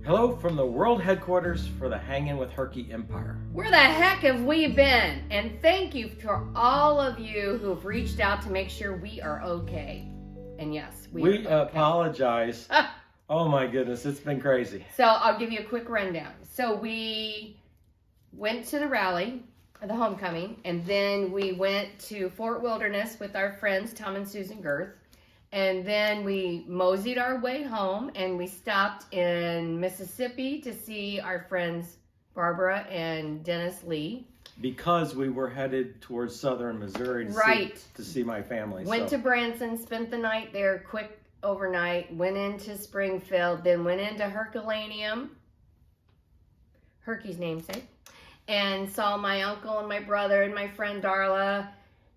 Hello from the world headquarters for the Hangin with Herky Empire. Where the heck have we been? And thank you to all of you who have reached out to make sure we are okay. And yes, we are okay. Apologize. Oh my goodness, it's been crazy. So I'll give you a quick rundown. So we went to the rally, the homecoming, and then we went to Fort Wilderness with our friends Tom and Susan Girth. And then we moseyed our way home, and we stopped in Mississippi to see our friends Barbara and Dennis Lee. Because we were headed towards southern Missouri to see my family. Went to Branson, spent the night there, quick overnight, went into Springfield, then went into Herculaneum, Herky's namesake, and saw my uncle and my brother and my friend Darla,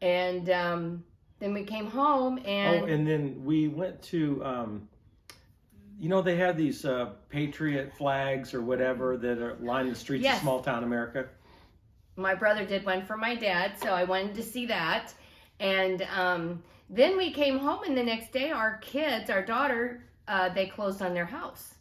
and then we came home and... Oh, and then we went to, you know, they have these patriot flags or whatever that are line the streets of small town America. My brother did one for my dad, so I wanted to see that. And then we came home, and the next day our kids, our daughter, they closed on their house.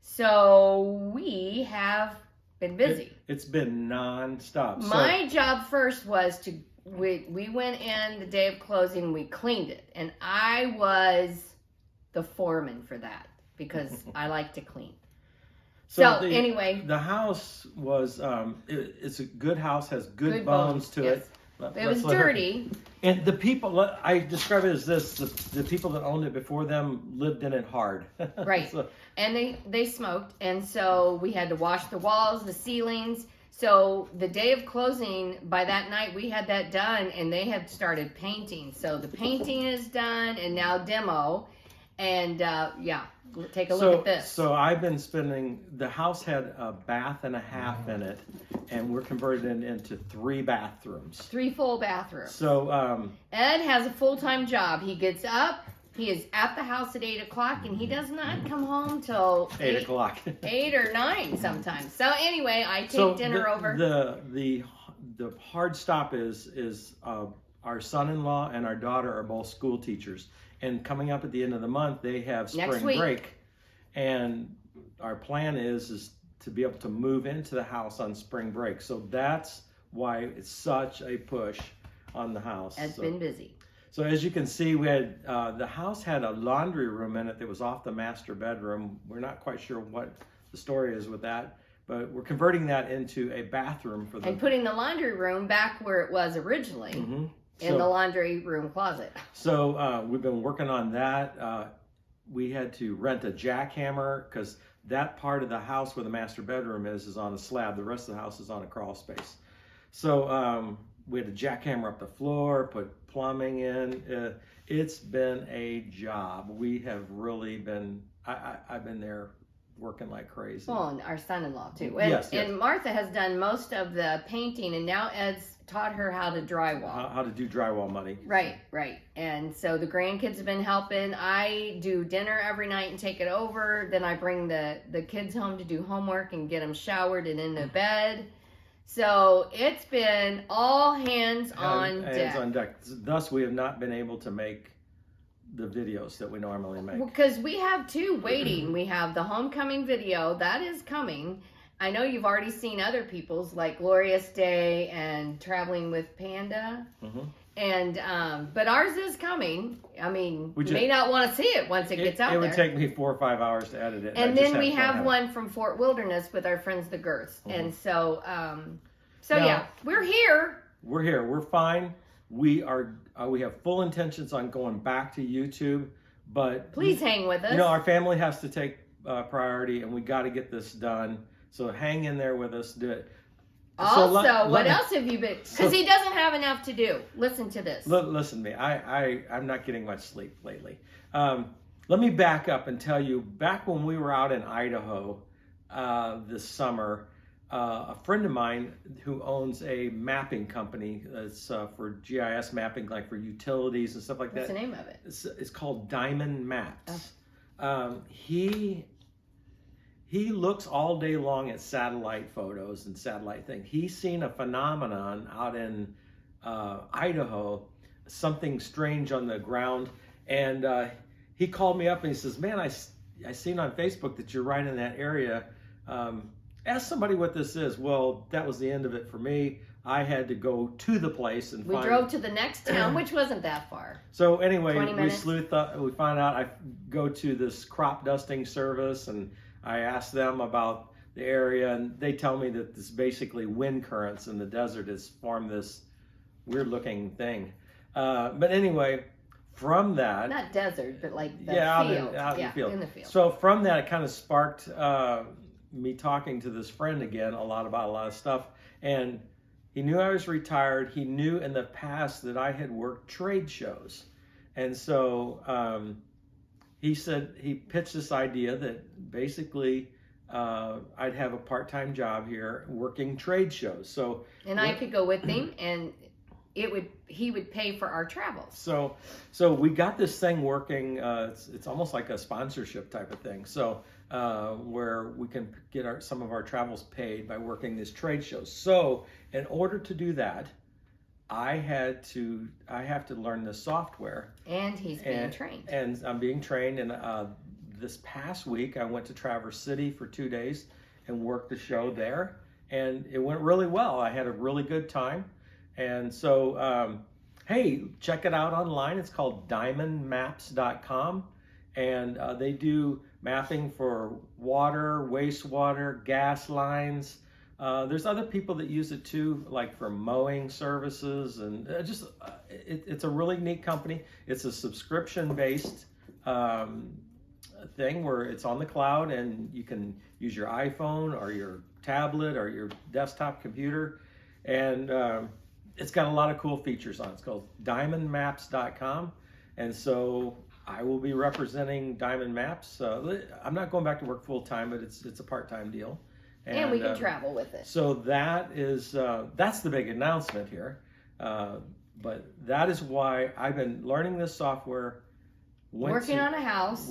So we have been busy. It's been nonstop. My job first was to... We went in the day of closing, we cleaned it, and I was the foreman for that because I like to clean. So anyway, the house was it's a good house, has good bones to it. It was dirty. And the people, I describe it as this: the people that owned it before them lived in it hard. Right. And they smoked, and so we had to wash the walls, the ceilings. So the day of closing, by that night, we had that done, and they had started painting. So the painting is done, and now demo. And take a look at this. So I've been the house had a bath and a half in it, and we're converted it into 3 bathrooms. 3 full bathrooms. So Ed has a full-time job. He gets up. He is at the house at 8 o'clock, and he does not come home till 8 o'clock. 8 or 9 sometimes. So anyway, I take dinner over. The hard stop is our son-in-law and our daughter are both school teachers, and coming up at the end of the month they have spring break, and our plan is to be able to move into the house on spring break. So that's why it's such a push on the house. Ed's been busy. So as you can see, we had the house had a laundry room in it that was off the master bedroom. We're not quite sure what the story is with that, but we're converting that into a bathroom for them. And putting the laundry room back where it was originally, in the laundry room closet. So we've been working on that. We had to rent a jackhammer because that part of the house where the master bedroom is on a slab. The rest of the house is on a crawl space. So we had to jackhammer up the floor, put plumbing in. It's been a job. We have really been, I've been there working like crazy. Well, and our son-in-law too. Yes. And Martha has done most of the painting, and now Ed's taught her how to drywall. How to do drywall money. Right. And so the grandkids have been helping. I do dinner every night and take it over. Then I bring the kids home to do homework and get them showered and into bed. So it's been all hands on deck. Thus, we have not been able to make the videos that we normally make. Because we have 2 waiting. We have the homecoming video. That is coming. I know you've already seen other people's, like Glorious Day and Traveling with Panda. And but ours is coming. I mean, you may not want to see it once it gets out there. It would take me 4 or 5 hours to edit it. And then we have one from Fort Wilderness with our friends the Girths. And so, yeah, we're here. We're here. We're fine. We have full intentions on going back to YouTube, but please hang with us. You know, our family has to take priority, and we got to get this done. So hang in there with us. Do it. Also, what else have you been? Because he doesn't have enough to do. Listen to this. Listen to me. I'm not getting much sleep lately. Let me back up and tell you, back when we were out in Idaho this summer, a friend of mine who owns a mapping company that's for GIS mapping, like for utilities and stuff like that. What's the name of it? It's called Diamond Maps. Oh. He looks all day long at satellite photos and satellite things. He's seen a phenomenon out in Idaho, something strange on the ground, and he called me up and he says, "Man, I seen on Facebook that you're right in that area. Ask somebody what this is. Well, that was the end of it for me. I had to go to the place and We find. drove to the next town, which wasn't that far. So anyway, 20 we minutes. sleuth up, we find out I go to this crop dusting service, and I ask them about the area, and they tell me that this basically wind currents in the desert has formed this weird looking thing. But anyway, from that, Not desert, but like the field. out in the field. In the field. So from that, it kind of sparked me talking to this friend again about a lot of stuff, and he knew I was retired. He knew in the past that I had worked trade shows, and so he said he pitched this idea that basically I'd have a part-time job here working trade shows. So and I could go with him, and he would pay for our travels. So we got this thing working. It's almost like a sponsorship type of thing. So where we can get some of our travels paid by working these trade shows. So in order to do that, I have to learn this software. And he's being trained. And I'm being trained. And this past week, I went to Traverse City for 2 days and worked the show there. And it went really well. I had a really good time. And so, hey, check it out online. It's called diamondmaps.com. And they do mapping for water, wastewater, gas lines. There's other people that use it too, like for mowing services. And it's a really neat company. It's a subscription-based thing where it's on the cloud, and you can use your iPhone or your tablet or your desktop computer. And it's got a lot of cool features on it. It's called diamondmaps.com. And so I will be representing Diamond Maps. I'm not going back to work full time, but it's a part-time deal. And we can travel with it. So that's the big announcement here. But that is why I've been learning this software. Working on a house.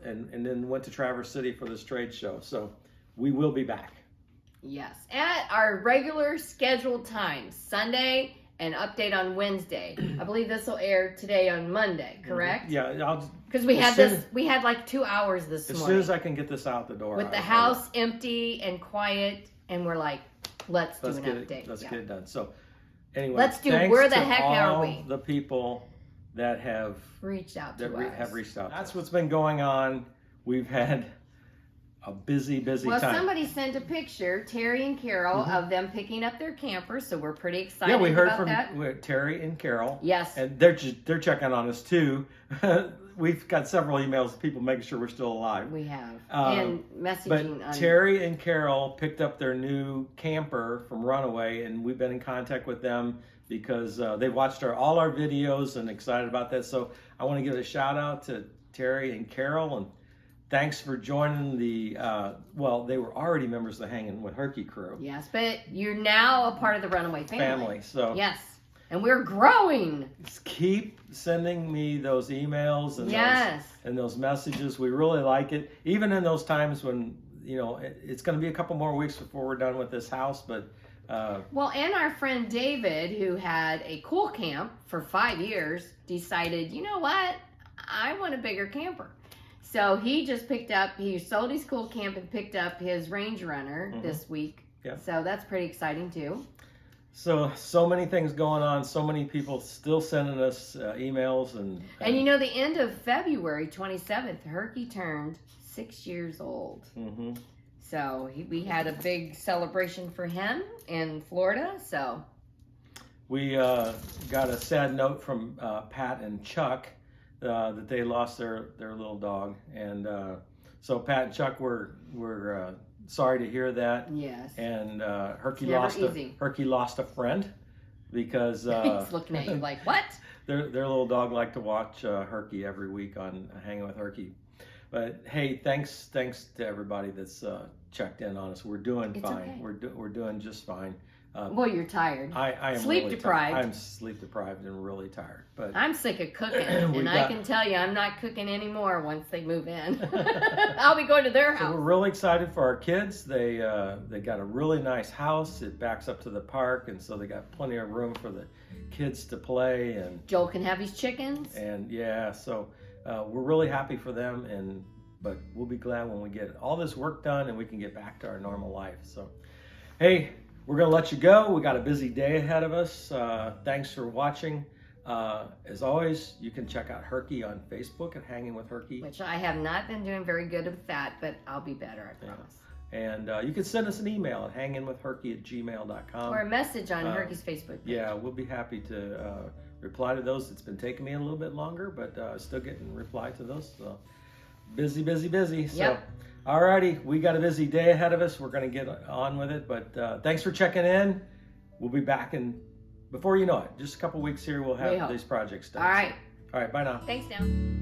And then went to Traverse City for this trade show. So we will be back. Yes, at our regular scheduled times, Sunday and update on Wednesday. I believe this will air today on Monday, correct? Yeah, because we had like 2 hours this morning. As soon as I can get this out the door. With the house empty and quiet, and we're like, let's do an update. Let's get it done. So anyway, let's do thanks where the to heck all are we? the people that have reached out to us. Have reached out. That's what's been going on. We've had a busy time. Well, somebody sent a picture, Terry and Carol, of them picking up their camper, so we're pretty excited. Yeah, we heard about from Terry and Carol. Yes, and they're checking on us too. We've got several emails of people making sure we're still alive. We have, and messaging. But Terry and Carol picked up their new camper from Runaway, and we've been in contact with them because they watched all our videos and excited about that. So I want to give a shout out to Terry and Carol, and thanks for joining the, they were already members of the Hangin with Herky crew. Yes, but you're now a part of the Runaway family. So yes, and we're growing. Keep sending me those emails and those messages. We really like it. Even in those times when, it's going to be a couple more weeks before we're done with this house, but... and our friend David, who had a cool camp for 5 years, decided, you know what? I want a bigger camper. So he just he sold his cool camp and picked up his Range Runner this week. Yeah. So that's pretty exciting too. So many things going on. So many people still sending us emails. And the end of February 27th, Herky turned 6 years old. Mm-hmm. So we had a big celebration for him in Florida. So we got a sad note from Pat and Chuck. That they lost their little dog, and so Pat and Chuck were sorry to hear that. Yes. And Herky lost a friend because he's looking at you like, what? Their little dog liked to watch Herky every week on Hanging with Herky. But hey, thanks to everybody that's checked in on us. We're doing fine. Okay. We're doing just fine. Well, you're tired. I am sleep really deprived. I'm sleep deprived and really tired. But I'm sick of cooking, and I can tell you, I'm not cooking anymore once they move in. I'll be going to their house. So we're really excited for our kids. They got a really nice house. It backs up to the park, and so they got plenty of room for the kids to play. And Joel can have his chickens. And so we're really happy for them, but we'll be glad when we get all this work done and we can get back to our normal life. So, hey, we're going to let you go. We got a busy day ahead of us. Thanks for watching. As always, you can check out Herky on Facebook at Hangin with Herky. Which I have not been doing very good with that, but I'll be better, I promise. And you can send us an email at hanginwithherky@gmail.com. Or a message on Herky's Facebook page. Yeah, we'll be happy to reply to those. It's been taking me a little bit longer, but still getting reply to those. So busy. So, Yep. alrighty, we got a busy day ahead of us. We're going to get on with it, but thanks for checking in. We'll be back in, before you know it, just a couple weeks here, we'll have these projects done. All right. All right, bye now. Thanks, now.